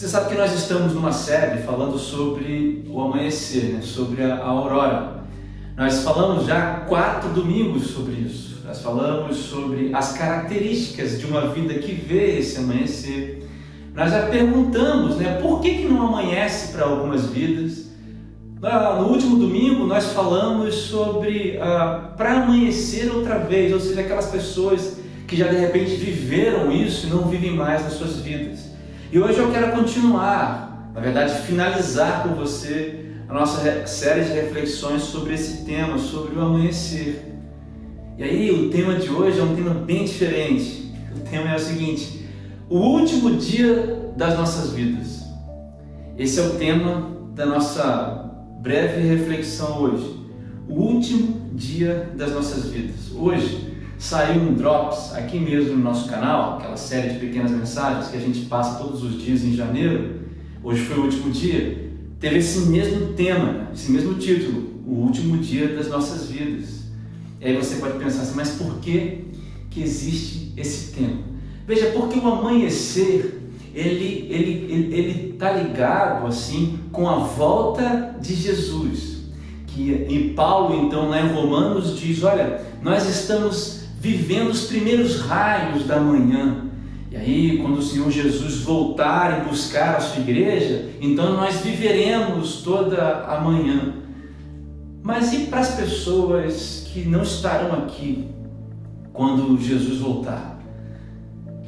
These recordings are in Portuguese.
Você sabe que nós estamos numa série falando sobre o amanhecer, né? Sobre a aurora. Nós falamos já 4 domingos sobre isso. Nós falamos sobre as características de uma vida que vê esse amanhecer. Nós já perguntamos, né, por que não amanhece para algumas vidas. No último domingo nós falamos sobre para amanhecer outra vez, ou seja, aquelas pessoas que já de repente viveram isso e não vivem mais nas suas vidas. E hoje eu quero continuar, na verdade finalizar com você a nossa série de reflexões sobre esse tema, sobre o amanhecer. E aí o tema de hoje é um tema bem diferente. O tema é o seguinte: o último dia das nossas vidas. Esse é o tema da nossa breve reflexão hoje. O último dia das nossas vidas. Hoje saiu um Drops aqui mesmo no nosso canal, aquela série de pequenas mensagens que a gente passa todos os dias em janeiro. Hoje foi o último dia. Teve esse mesmo tema, esse mesmo título, o último dia das nossas vidas. E aí você pode pensar assim, mas por que existe esse tema? Veja, porque o amanhecer, ele está ligado assim com a volta de Jesus. E Paulo então lá em Romanos diz, olha, nós estamos vivendo os primeiros raios da manhã. E aí, quando o Senhor Jesus voltar e buscar a sua igreja, então nós viveremos toda a manhã. Mas e para as pessoas que não estarão aqui quando Jesus voltar?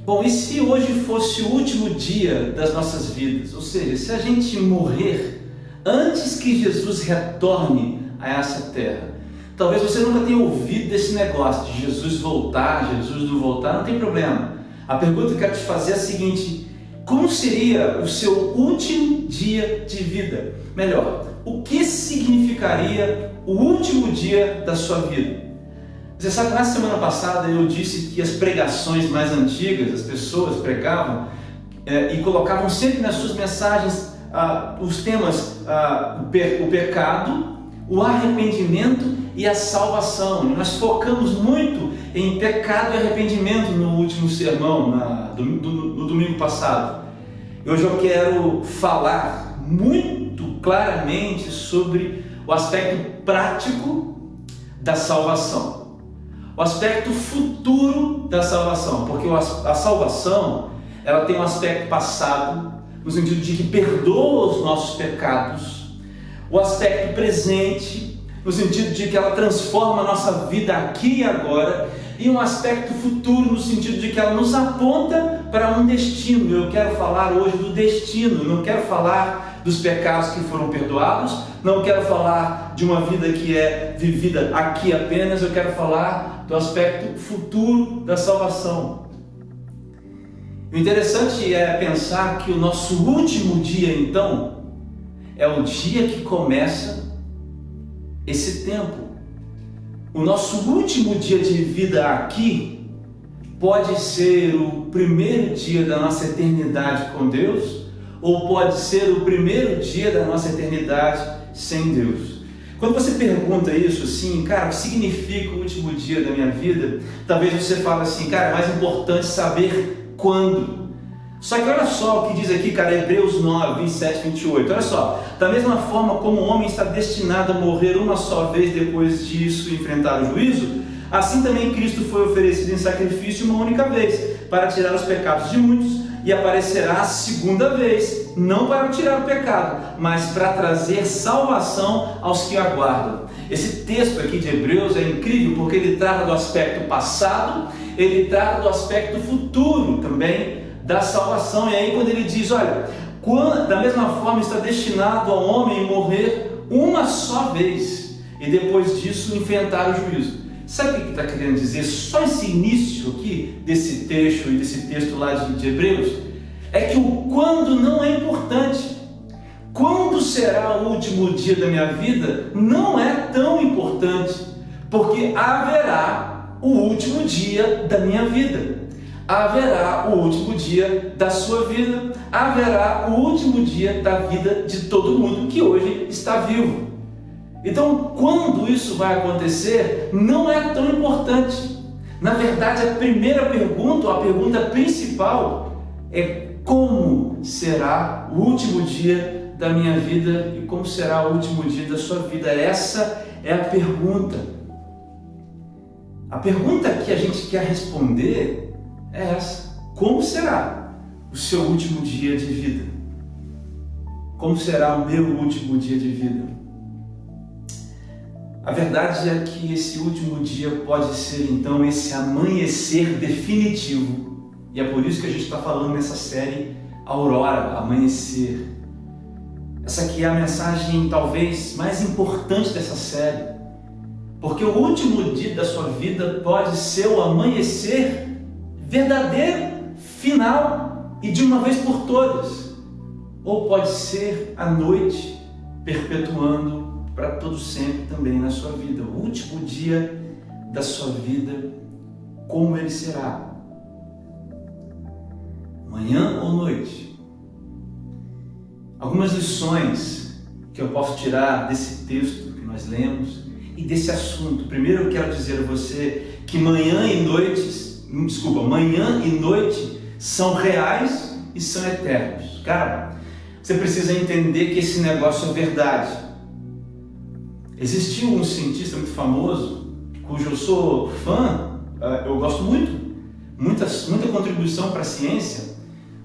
Bom, e se hoje fosse o último dia das nossas vidas? Ou seja, se a gente morrer antes que Jesus retorne a essa terra? Talvez você nunca tenha ouvido desse negócio de Jesus voltar, Jesus não voltar, não tem problema. A pergunta que eu quero te fazer é a seguinte: como seria o seu último dia de vida? Melhor, o que significaria o último dia da sua vida? Você sabe que na semana passada eu disse que as pregações mais antigas, as pessoas pregavam e colocavam sempre nas suas mensagens os temas, o pecado, o arrependimento e a salvação. Nós focamos muito em pecado e arrependimento no último sermão, no domingo passado. Hoje eu quero falar muito claramente sobre o aspecto prático da salvação, o aspecto futuro da salvação, porque a salvação ela tem um aspecto passado, no sentido de que perdoa os nossos pecados, o aspecto presente, no sentido de que ela transforma a nossa vida aqui e agora, e um aspecto futuro, no sentido de que ela nos aponta para um destino. Eu quero falar hoje do destino, não quero falar dos pecados que foram perdoados, não quero falar de uma vida que é vivida aqui apenas, eu quero falar do aspecto futuro da salvação. O interessante é pensar que o nosso último dia, então, é o dia que começa esse tempo. O nosso último dia de vida aqui pode ser o primeiro dia da nossa eternidade com Deus, ou pode ser o primeiro dia da nossa eternidade sem Deus. Quando você pergunta isso assim, cara, o que significa o último dia da minha vida? Talvez você fale assim, cara, é mais importante saber quando. Só que olha só o que diz aqui, cara, Hebreus 9, 27, 28. Olha só, da mesma forma como o homem está destinado a morrer uma só vez depois disso enfrentar o juízo, assim também Cristo foi oferecido em sacrifício uma única vez, para tirar os pecados de muitos, e aparecerá a segunda vez, não para tirar o pecado, mas para trazer salvação aos que aguardam. Esse texto aqui de Hebreus é incrível porque ele trata do aspecto passado, ele trata do aspecto futuro também, da salvação. E aí quando ele diz, olha, da mesma forma está destinado ao homem morrer uma só vez e depois disso enfrentar o juízo. Sabe o que está querendo dizer? Só esse início aqui desse trecho e desse texto lá de Hebreus é que o quando não é importante. Quando será o último dia da minha vida não é tão importante, porque haverá o último dia da minha vida. Haverá o último dia da sua vida, haverá o último dia da vida de todo mundo que hoje está vivo. Então, quando isso vai acontecer, não é tão importante. Na verdade, a primeira pergunta, a pergunta principal, é como será o último dia da minha vida e como será o último dia da sua vida? Essa é a pergunta. A pergunta que a gente quer responder é essa: como será o seu último dia de vida? Como será o meu último dia de vida? A verdade é que esse último dia pode ser então esse amanhecer definitivo. E é por isso que a gente está falando nessa série Aurora, Amanhecer. Essa aqui é a mensagem talvez mais importante dessa série. Porque o último dia da sua vida pode ser o amanhecer verdadeiro, final e de uma vez por todas. Ou pode ser a noite perpetuando para todo sempre também na sua vida. O último dia da sua vida, como ele será? Manhã ou noite? Algumas lições que eu posso tirar desse texto que nós lemos e desse assunto. Primeiro eu quero dizer a você que manhã e noite são reais e são eternos. Cara, você precisa entender que esse negócio é verdade. Existiu um cientista muito famoso, cujo eu sou fã, eu gosto muita contribuição para a ciência,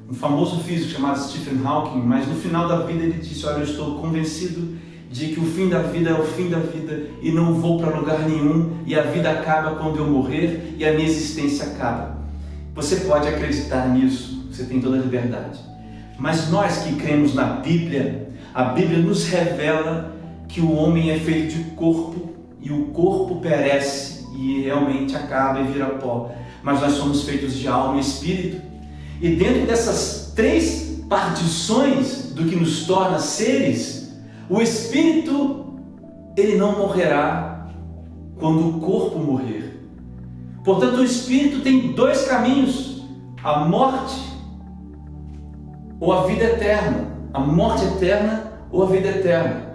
um famoso físico chamado Stephen Hawking, mas no final da vida ele disse: olha, eu estou convencido de que o fim da vida é o fim da vida e não vou para lugar nenhum e a vida acaba quando eu morrer e a minha existência acaba. Você pode acreditar nisso, você tem toda a liberdade. Mas nós que cremos na Bíblia, a Bíblia nos revela que o homem é feito de corpo e o corpo perece e realmente acaba e vira pó. Mas nós somos feitos de alma e espírito. E dentro dessas três partições do que nos torna seres, o espírito, ele não morrerá quando o corpo morrer. Portanto, o espírito tem dois caminhos: a morte ou a vida eterna. A morte eterna ou a vida eterna.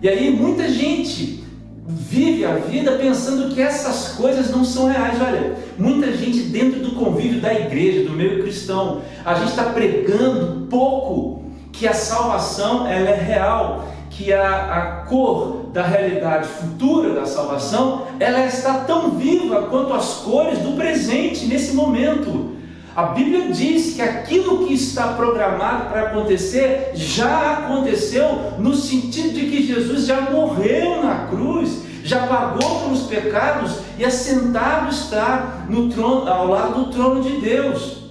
E aí muita gente vive a vida pensando que essas coisas não são reais. Olha, muita gente dentro do convívio da igreja, do meio cristão, a gente está pregando pouco que a salvação ela é real, que a cor da realidade futura da salvação ela está tão viva quanto as cores do presente nesse momento. A Bíblia diz que aquilo que está programado para acontecer já aconteceu, no sentido de que Jesus já morreu na cruz, já pagou pelos pecados e assentado está no trono, ao lado do trono de Deus.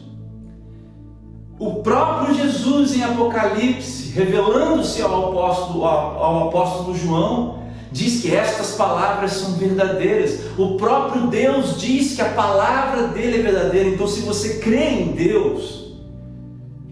O próprio Jesus em Apocalipse, revelando-se ao apóstolo João, diz que estas palavras são verdadeiras. O próprio Deus diz que a palavra dele é verdadeira. Então, se você crê em Deus,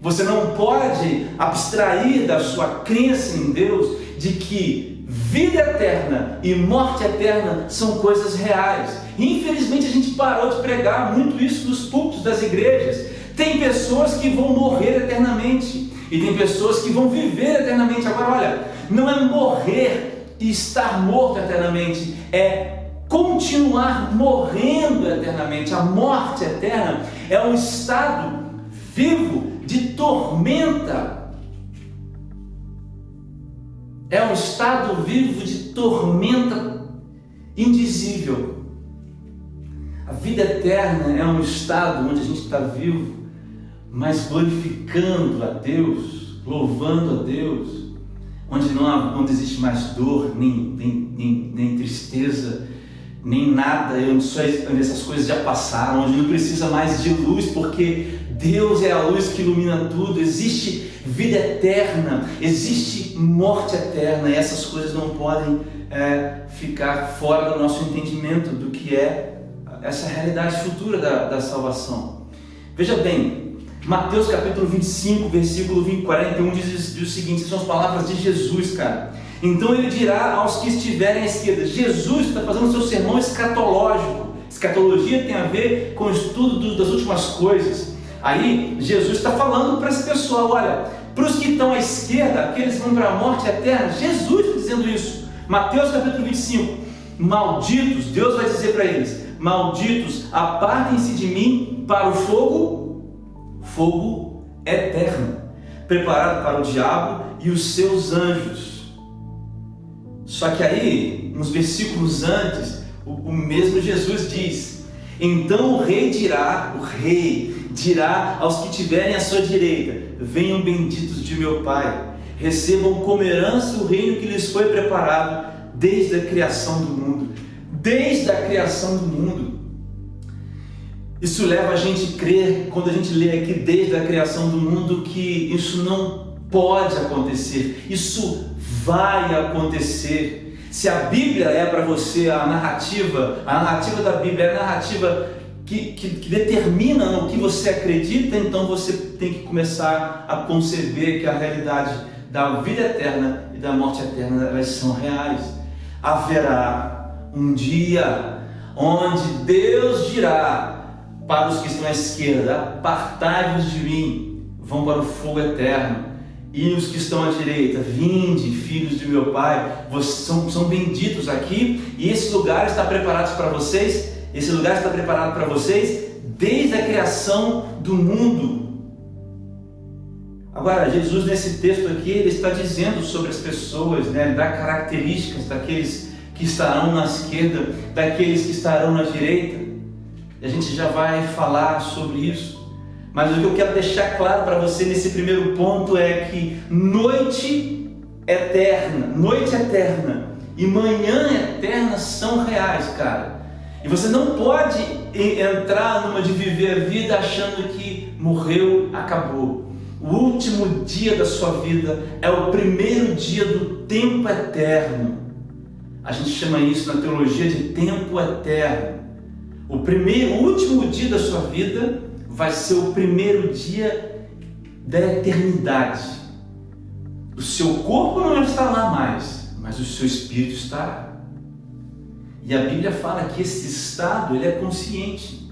você não pode abstrair da sua crença em Deus de que vida eterna e morte eterna são coisas reais. Infelizmente, a gente parou de pregar muito isso nos púlpitos das igrejas. Tem pessoas que vão morrer eternamente e tem pessoas que vão viver eternamente. Agora, olha, não é morrer e estar morto eternamente, é continuar morrendo eternamente. A morte eterna é um estado vivo de tormenta. É um estado vivo de tormenta indizível. A vida eterna é um estado onde a gente está vivo, mas glorificando a Deus, louvando a Deus, onde existe mais dor, nem tristeza, nem nada, onde essas coisas já passaram, onde não precisa mais de luz, porque Deus é a luz que ilumina tudo. Existe vida eterna, existe morte eterna, e essas coisas não podem ficar fora do nosso entendimento do que é essa realidade futura da salvação. Veja bem, Mateus capítulo 25, versículo 41 diz o seguinte, são as palavras de Jesus, cara. Então ele dirá aos que estiverem à esquerda. Jesus está fazendo o seu sermão escatológico. Escatologia tem a ver com o estudo das últimas coisas. Aí Jesus está falando para esse pessoal, olha, para os que estão à esquerda, aqueles que vão para a morte eterna, Jesus está dizendo isso. Mateus capítulo 25, malditos, Deus vai dizer para eles, malditos, apartem-se de mim para o fogo eterno, preparado para o diabo e os seus anjos. Só que aí, uns versículos antes, o mesmo Jesus diz: então o rei dirá aos que tiverem à sua direita: venham benditos de meu Pai, recebam como herança o reino que lhes foi preparado desde a criação do mundo. Desde a criação do mundo. Isso leva a gente a crer, quando a gente lê aqui desde a criação do mundo, que isso não pode acontecer. Isso vai acontecer. Se a Bíblia é para você a narrativa da Bíblia é a narrativa que determina no que você acredita, então você tem que começar a conceber que a realidade da vida eterna e da morte eterna, elas são reais. Haverá um dia onde Deus dirá para os que estão à esquerda: apartai-vos de mim, vão para o fogo eterno. E os que estão à direita: vinde, filhos de meu Pai, vocês são benditos aqui, e esse lugar está preparado para vocês. Esse lugar está preparado para vocês desde a criação do mundo. Agora, Jesus, nesse texto aqui, ele está dizendo sobre as pessoas, né, dá características daqueles que estarão na esquerda, daqueles que estarão na direita. E a gente já vai falar sobre isso. Mas o que eu quero deixar claro para você nesse primeiro ponto é que noite eterna e manhã eterna são reais, cara. E você não pode entrar numa de viver a vida achando que morreu, acabou. O último dia da sua vida é o primeiro dia do tempo eterno. A gente chama isso na teologia de tempo eterno. O último dia da sua vida vai ser o primeiro dia da eternidade. O seu corpo não está lá mais, mas o seu espírito estará. E a Bíblia fala que esse estado, ele é consciente.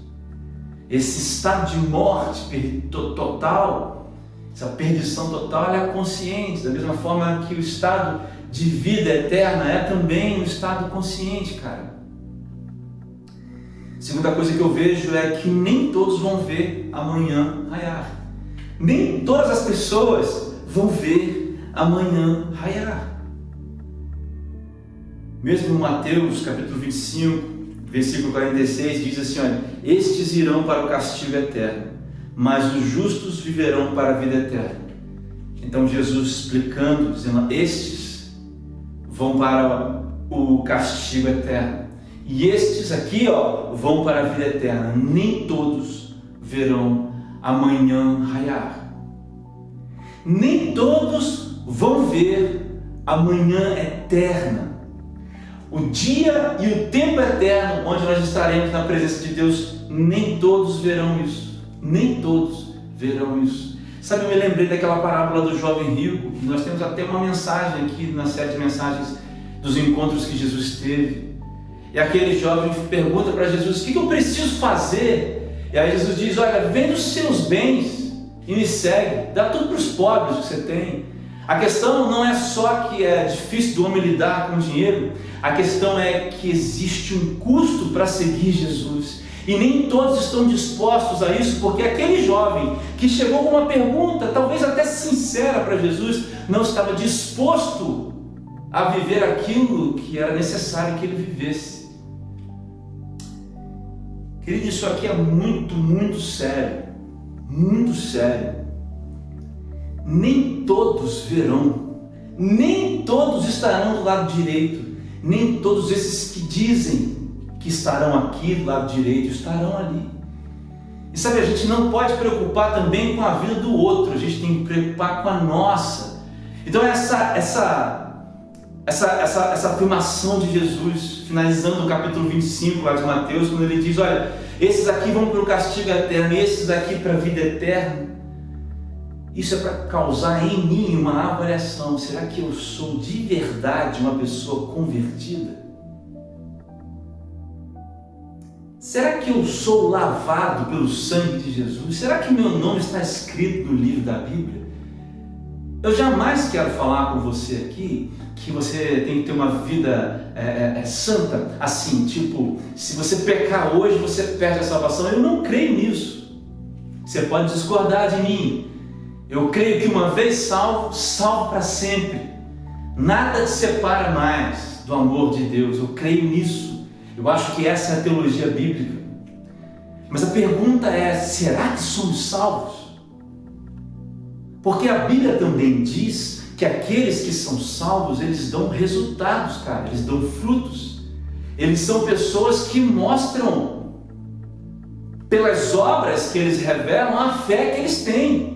Esse estado de morte total, essa perdição total, ela é consciente. Da mesma forma que o estado de vida eterna é também um estado consciente, cara. Segunda coisa que eu vejo é que nem todos vão ver amanhã raiar. Nem todas as pessoas vão ver amanhã raiar. Mesmo Mateus capítulo 25, versículo 46, diz assim: olha, estes irão para o castigo eterno, mas os justos viverão para a vida eterna. Então Jesus explicando, dizendo: estes vão para o castigo eterno, e estes aqui, vão para a vida eterna. Nem todos verão amanhã raiar. Nem todos vão ver amanhã eterna. O dia e o tempo eterno onde nós estaremos na presença de Deus, nem todos verão isso. Nem todos verão isso. Sabe, eu me lembrei daquela parábola do jovem rico. Nós temos até uma mensagem aqui na série de mensagens dos encontros que Jesus teve. E aquele jovem pergunta para Jesus: o que eu preciso fazer? E aí Jesus diz: olha, vende os seus bens e me segue. Dá tudo para os pobres que você tem. A questão não é só que é difícil do homem lidar com o dinheiro, a questão é que existe um custo para seguir Jesus. E nem todos estão dispostos a isso, porque aquele jovem que chegou com uma pergunta, talvez até sincera para Jesus, não estava disposto a viver aquilo que era necessário que ele vivesse. Querido, isso aqui é muito, muito sério. Muito sério. Nem todos verão, nem todos estarão do lado direito, nem todos esses que dizem que estarão aqui do lado direito estarão ali. E sabe, a gente não pode preocupar também com a vida do outro, a gente tem que preocupar com a nossa. Então essa afirmação de Jesus, finalizando o capítulo 25 lá de Mateus, quando ele diz: olha, esses aqui vão para o castigo eterno, esses aqui para a vida eterna. Isso é para causar em mim uma avaliação: será que eu sou de verdade uma pessoa convertida? Será que eu sou lavado pelo sangue de Jesus? Será que meu nome está escrito no livro da Bíblia? Eu jamais quero falar com você aqui que você tem que ter uma vida santa, assim, tipo, se você pecar hoje, você perde a salvação. Eu não creio nisso. Você pode discordar de mim. Eu creio que uma vez salvo, salvo para sempre. Nada te separa mais do amor de Deus. Eu creio nisso. Eu acho que essa é a teologia bíblica. Mas a pergunta é, será que somos salvos? Porque a Bíblia também diz que aqueles que são salvos, eles dão resultados, cara. Eles dão frutos. Eles são pessoas que mostram, pelas obras que eles revelam, a fé que eles têm.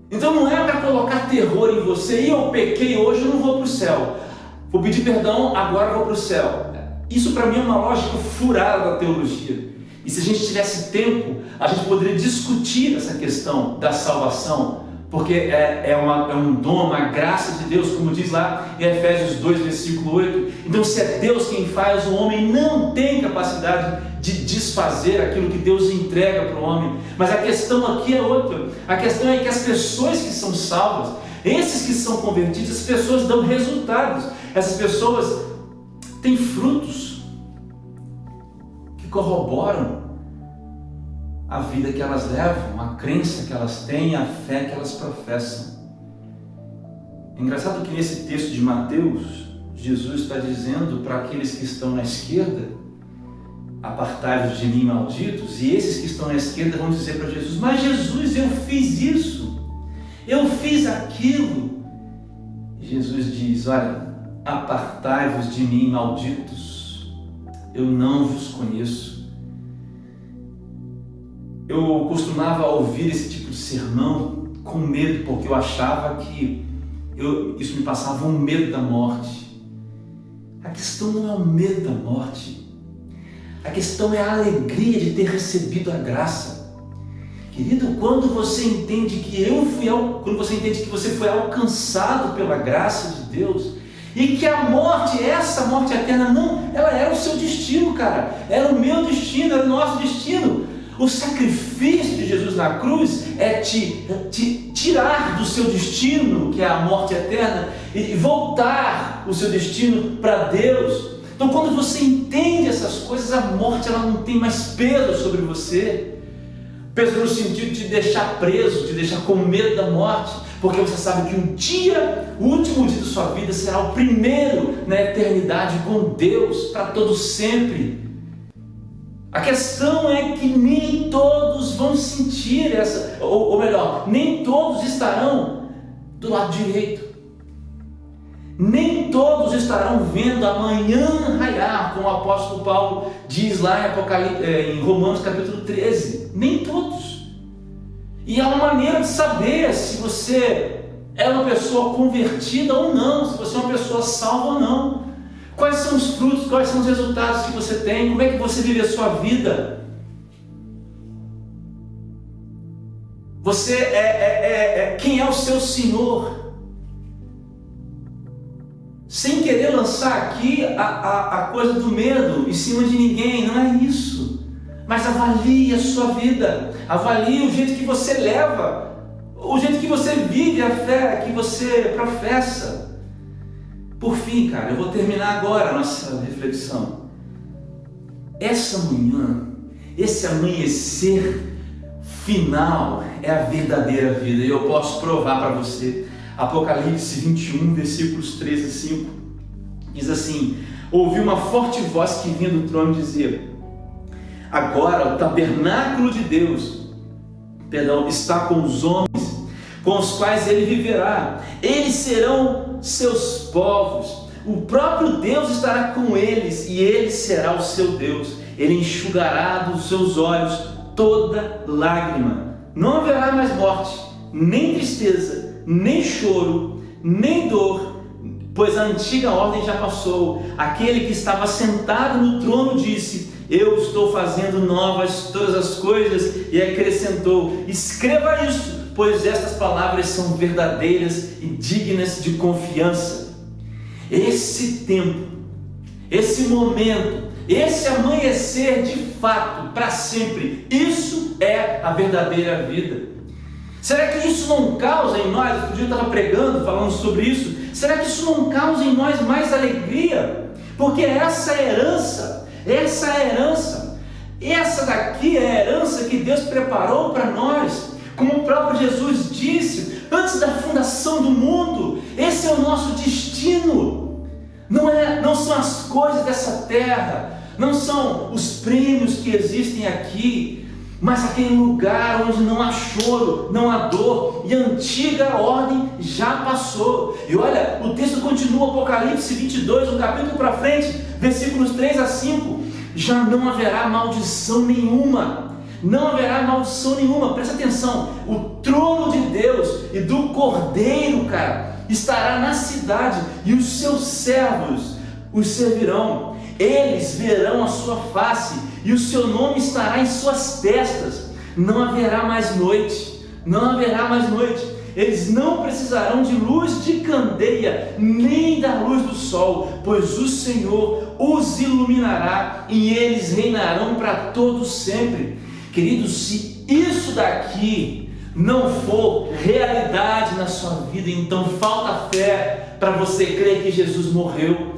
Então não é para colocar terror em você. E eu pequei hoje, eu não vou para o céu. Vou pedir perdão, agora eu vou para o céu. Isso para mim é uma lógica furada da teologia. E se a gente tivesse tempo, a gente poderia discutir essa questão da salvação, porque é um dom, uma graça de Deus, como diz lá em Efésios 2, versículo 8. Então, se é Deus quem faz, o homem não tem capacidade de desfazer aquilo que Deus entrega para o homem. Mas a questão aqui é outra. A questão é que as pessoas que são salvas, esses que são convertidos, as pessoas dão resultados. Essas pessoas têm frutos que corroboram a vida que elas levam, a crença que elas têm, a fé que elas professam. É engraçado que nesse texto de Mateus, Jesus está dizendo para aqueles que estão na esquerda: apartai-vos de mim, malditos. E esses que estão na esquerda vão dizer para Jesus: mas Jesus, eu fiz isso, eu fiz aquilo. E Jesus diz: olha, apartai-vos de mim, malditos, eu não vos conheço. Eu costumava ouvir esse tipo de sermão com medo, porque eu achava que isso me passava um medo da morte. A questão não é o medo da morte, a questão é a alegria de ter recebido a graça. Querido, quando você entende que quando você entende que você foi alcançado pela graça de Deus, e que a morte, essa morte eterna, não, ela era o seu destino, cara, era o meu destino, era o nosso destino. O sacrifício de Jesus na cruz é te tirar do seu destino, que é a morte eterna, e voltar o seu destino para Deus. Então, quando você entende essas coisas, a morte ela não tem mais peso sobre você. Peso no sentido de te deixar preso, te deixar com medo da morte, porque você sabe que um dia, o último dia da sua vida, será o primeiro na eternidade com Deus para todo sempre. A questão é que nem todos vão sentir essa, ou melhor, nem todos estarão do lado direito. Nem todos estarão vendo amanhã raiar, como o apóstolo Paulo diz lá em Romanos capítulo 13. Nem todos. E há uma maneira de saber se você é uma pessoa convertida ou não, se você é uma pessoa salva ou não. Quais são os frutos, quais são os resultados que você tem, como é que você vive a sua vida. Você quem é o seu Senhor? Sem querer lançar aqui a coisa do medo em cima de ninguém, não é isso. Mas avalie a sua vida, avalie o jeito que você leva, o jeito que você vive a fé que você professa. Por fim, cara, eu vou terminar agora a nossa reflexão. Essa manhã, esse amanhecer final é a verdadeira vida. E eu posso provar para você. Apocalipse 21, versículos 3 a 5. Diz assim: ouvi uma forte voz que vinha do trono dizer: agora o tabernáculo de Deus, está com os homens, com os quais ele viverá. Eles serão seus povos. O próprio Deus estará com eles e ele será o seu Deus. Ele enxugará dos seus olhos toda lágrima. Não haverá mais morte, nem tristeza, nem choro, nem dor, pois a antiga ordem já passou. Aquele que estava sentado no trono disse: eu estou fazendo novas todas as coisas, e acrescentou: escreva isso, pois estas palavras são verdadeiras e dignas de confiança. Esse tempo, esse momento, esse amanhecer de fato, para sempre, isso é a verdadeira vida. Será que isso não causa em nós, outro dia eu estava pregando, falando sobre isso, será que isso não causa em nós mais alegria? Porque essa é a herança, essa daqui é a herança que Deus preparou para nós. Como o próprio Jesus disse, antes da fundação do mundo, esse é o nosso destino. Não são as coisas dessa terra, não são os prêmios que existem aqui, mas aquele lugar onde não há choro, não há dor, e a antiga ordem já passou. E olha, o texto continua, Apocalipse 22, um capítulo para frente, versículos 3 a 5, já não haverá maldição nenhuma. Não haverá maldição nenhuma, presta atenção, o trono de Deus e do Cordeiro, cara, estará na cidade, e os seus servos os servirão. Eles verão a sua face, e o seu nome estará em suas testas. Não haverá mais noite, não haverá mais noite. Eles não precisarão de luz de candeia, nem da luz do sol, pois o Senhor os iluminará, e eles reinarão para todos sempre. Queridos, se isso daqui não for realidade na sua vida, então falta fé para você crer que Jesus morreu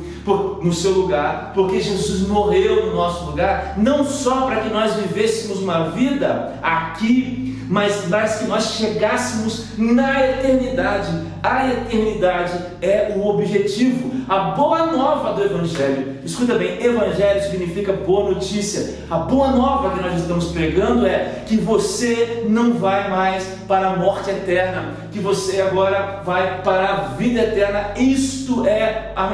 no seu lugar, porque Jesus morreu no nosso lugar, não só para que nós vivêssemos uma vida aqui, mas que nós chegássemos na eternidade. A eternidade é o objetivo, a boa nova do Evangelho. Escuta bem, Evangelho significa boa notícia. A boa nova que nós estamos pregando é que você não vai mais para a morte eterna, que você agora vai para a vida eterna.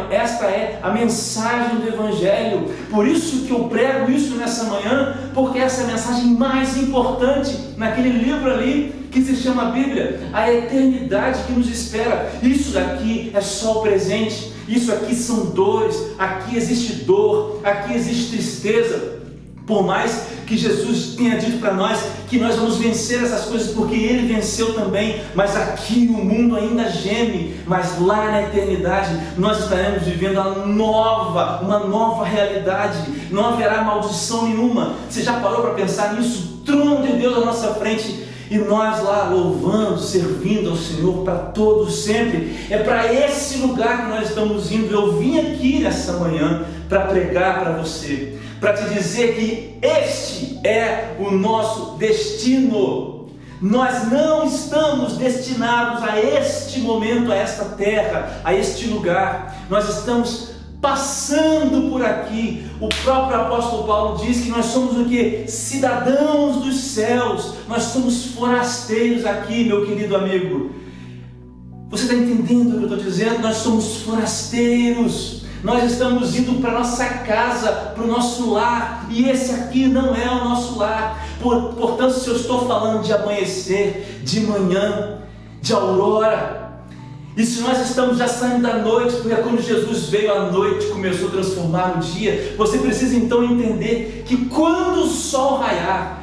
Esta é a mensagem do Evangelho. Por isso que eu prego isso nessa manhã, porque essa é a mensagem mais importante naquele livro ali que se chama Bíblia, a eternidade que nos espera. Isso daqui é só o presente, isso aqui são dores, aqui existe dor, aqui existe tristeza. Por mais que Jesus tenha dito para nós que nós vamos vencer essas coisas, porque Ele venceu também, mas aqui o mundo ainda geme, mas lá na eternidade nós estaremos vivendo uma nova realidade, não haverá maldição nenhuma. Você já parou para pensar nisso? O trono de Deus à nossa frente, e nós lá louvando, servindo ao Senhor para todos sempre. É para esse lugar que nós estamos indo. Eu vim aqui nessa manhã para pregar para você, para te dizer que este é o nosso destino. Nós não estamos destinados a este momento, a esta terra, a este lugar. Nós estamos passando por aqui. O próprio apóstolo Paulo diz que nós somos o quê? Cidadãos dos céus. Nós somos forasteiros aqui, meu querido amigo. Você está entendendo o que eu estou dizendo? Nós somos forasteiros. Nós estamos indo para a nossa casa, para o nosso lar, e esse aqui não é o nosso lar. Portanto, se eu estou falando de amanhecer, de manhã, de aurora, e se nós estamos já saindo da noite, porque quando Jesus veio à noite, começou a transformar o dia, você precisa então entender que quando o sol raiar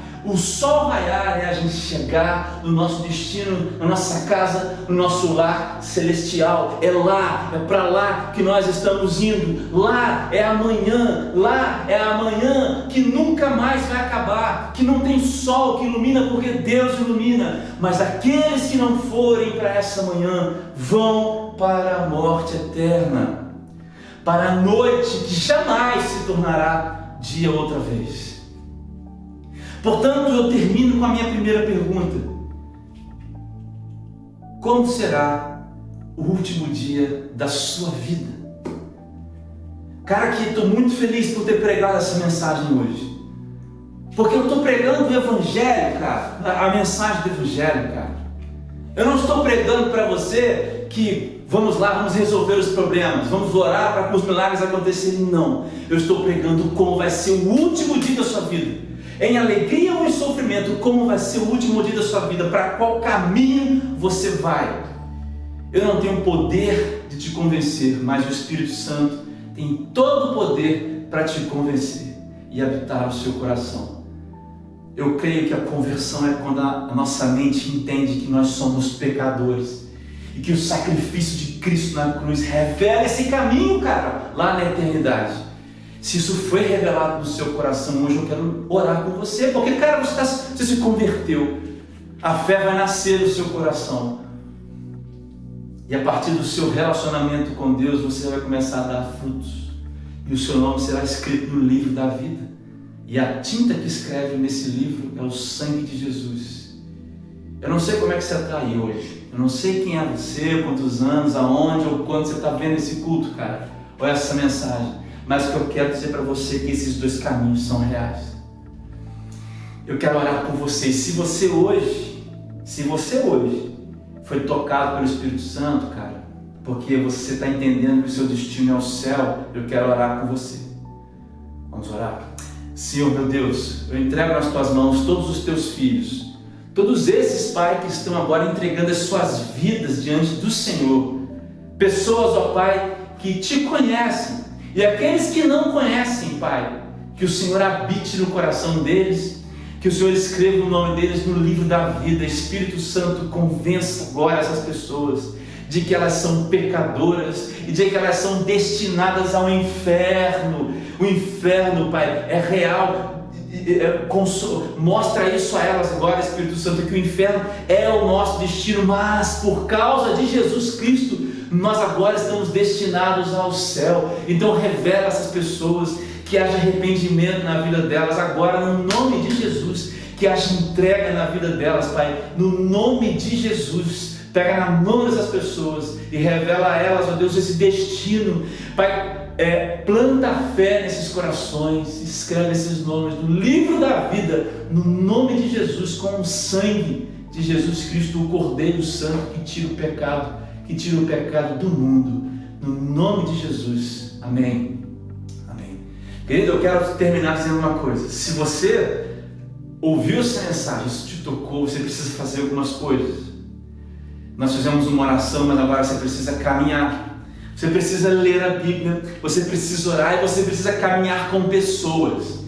é a gente chegar no nosso destino, na nossa casa, no nosso lar celestial. É para lá que nós estamos indo. Lá é amanhã que nunca mais vai acabar, que não tem sol que ilumina, porque Deus ilumina. Mas aqueles que não forem para essa manhã vão para a morte eterna, para a noite que jamais se tornará dia outra vez. Portanto, eu termino com a minha primeira pergunta: como será o último dia da sua vida? Cara, que estou muito feliz por ter pregado essa mensagem hoje, porque eu estou pregando o Evangelho, cara, a mensagem do Evangelho, cara. Eu não estou pregando para você que vamos lá, vamos resolver os problemas, vamos orar para que os milagres acontecerem. Não, eu estou pregando como vai ser o último dia da sua vida. Em alegria ou em sofrimento, como vai ser o último dia da sua vida, para qual caminho você vai. Eu não tenho poder de te convencer, mas o Espírito Santo tem todo o poder para te convencer e habitar o seu coração. Eu creio que a conversão é quando a nossa mente entende que nós somos pecadores e que o sacrifício de Cristo na cruz revela esse caminho, cara, lá na eternidade. Se isso foi revelado no seu coração hoje, eu quero orar com você, porque, cara, você se converteu, a fé vai nascer no seu coração, e a partir do seu relacionamento com Deus, você vai começar a dar frutos, e o seu nome será escrito no livro da vida, e a tinta que escreve nesse livro é o sangue de Jesus. Eu não sei como é que você está aí hoje. Eu não sei quem é você, quantos anos, aonde ou quando você está vendo esse culto, cara, ou essa mensagem. Mas o que eu quero dizer para você é que esses dois caminhos são reais. Eu quero orar por você. Se você hoje foi tocado pelo Espírito Santo, cara, porque você está entendendo que o seu destino é o céu, eu quero orar com você. Vamos orar? Senhor, meu Deus, eu entrego nas tuas mãos todos os teus filhos, todos esses, Pai, que estão agora entregando as suas vidas diante do Senhor. Pessoas, ó Pai, que te conhecem, e aqueles que não conhecem, Pai, que o Senhor habite no coração deles, que o Senhor escreva o nome deles no livro da vida. Espírito Santo, convença agora essas pessoas de que elas são pecadoras e de que elas são destinadas ao inferno. O inferno, Pai, é real. Mostra isso a elas agora, Espírito Santo, que o inferno é o nosso destino, mas por causa de Jesus Cristo, nós agora estamos destinados ao céu. Então revela essas pessoas, que haja arrependimento na vida delas agora, no nome de Jesus, que haja entrega na vida delas, Pai, no nome de Jesus. Pega na mão dessas pessoas e revela a elas, ó Deus, esse destino, Pai. Planta a fé nesses corações, escreve esses nomes no livro da vida, no nome de Jesus, com o sangue de Jesus Cristo, o Cordeiro Santo que tira o pecado do mundo, no nome de Jesus. Amém. Amém. Querido, eu quero terminar dizendo uma coisa. Se você ouviu essa mensagem, isso te tocou, você precisa fazer algumas coisas. Nós fizemos uma oração, mas agora você precisa caminhar. Você precisa ler a Bíblia, você precisa orar e você precisa caminhar com pessoas.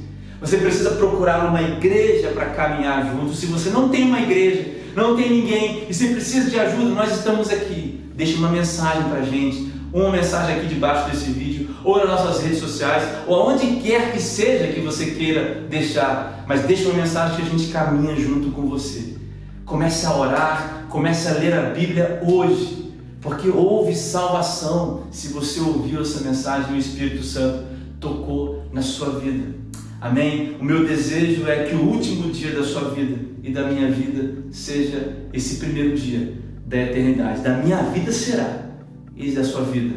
Você precisa procurar uma igreja para caminhar junto. Se você não tem uma igreja, não tem ninguém e você precisa de ajuda, nós estamos aqui. Deixe uma mensagem para a gente, uma mensagem aqui debaixo desse vídeo, ou nas nossas redes sociais, ou aonde quer que seja que você queira deixar. Mas deixe uma mensagem que a gente caminha junto com você. Comece a orar, comece a ler a Bíblia hoje. Porque houve salvação se você ouviu essa mensagem e o Espírito Santo tocou na sua vida. Amém? O meu desejo é que o último dia da sua vida e da minha vida seja esse primeiro dia da eternidade. Da minha vida será e da sua vida.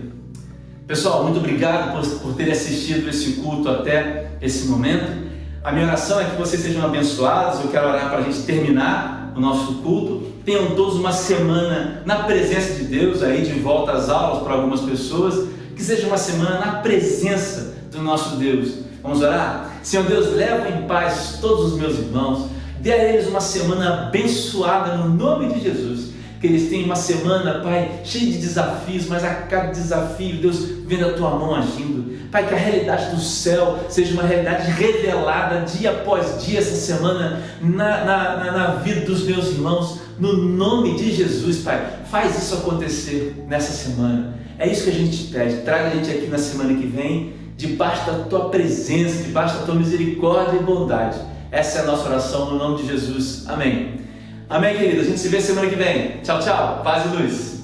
Pessoal, muito obrigado por terem assistido esse culto até esse momento. A minha oração é que vocês sejam abençoados. Eu quero orar para a gente terminar o nosso culto. Tenham todos uma semana na presença de Deus, aí de volta às aulas para algumas pessoas, que seja uma semana na presença do nosso Deus. Vamos orar? Senhor Deus, leva em paz todos os meus irmãos, dê a eles uma semana abençoada no nome de Jesus, que eles tenham uma semana, Pai, cheia de desafios, mas a cada desafio, Deus, vendo a Tua mão agindo. Pai, que a realidade do céu seja uma realidade revelada dia após dia essa semana na vida dos meus irmãos, no nome de Jesus, Pai. Faz isso acontecer nessa semana. É isso que a gente te pede. Traga a gente aqui na semana que vem, debaixo da Tua presença, debaixo da Tua misericórdia e bondade. Essa é a nossa oração no nome de Jesus. Amém. Amém, querido. A gente se vê semana que vem. Tchau, tchau. Paz e luz.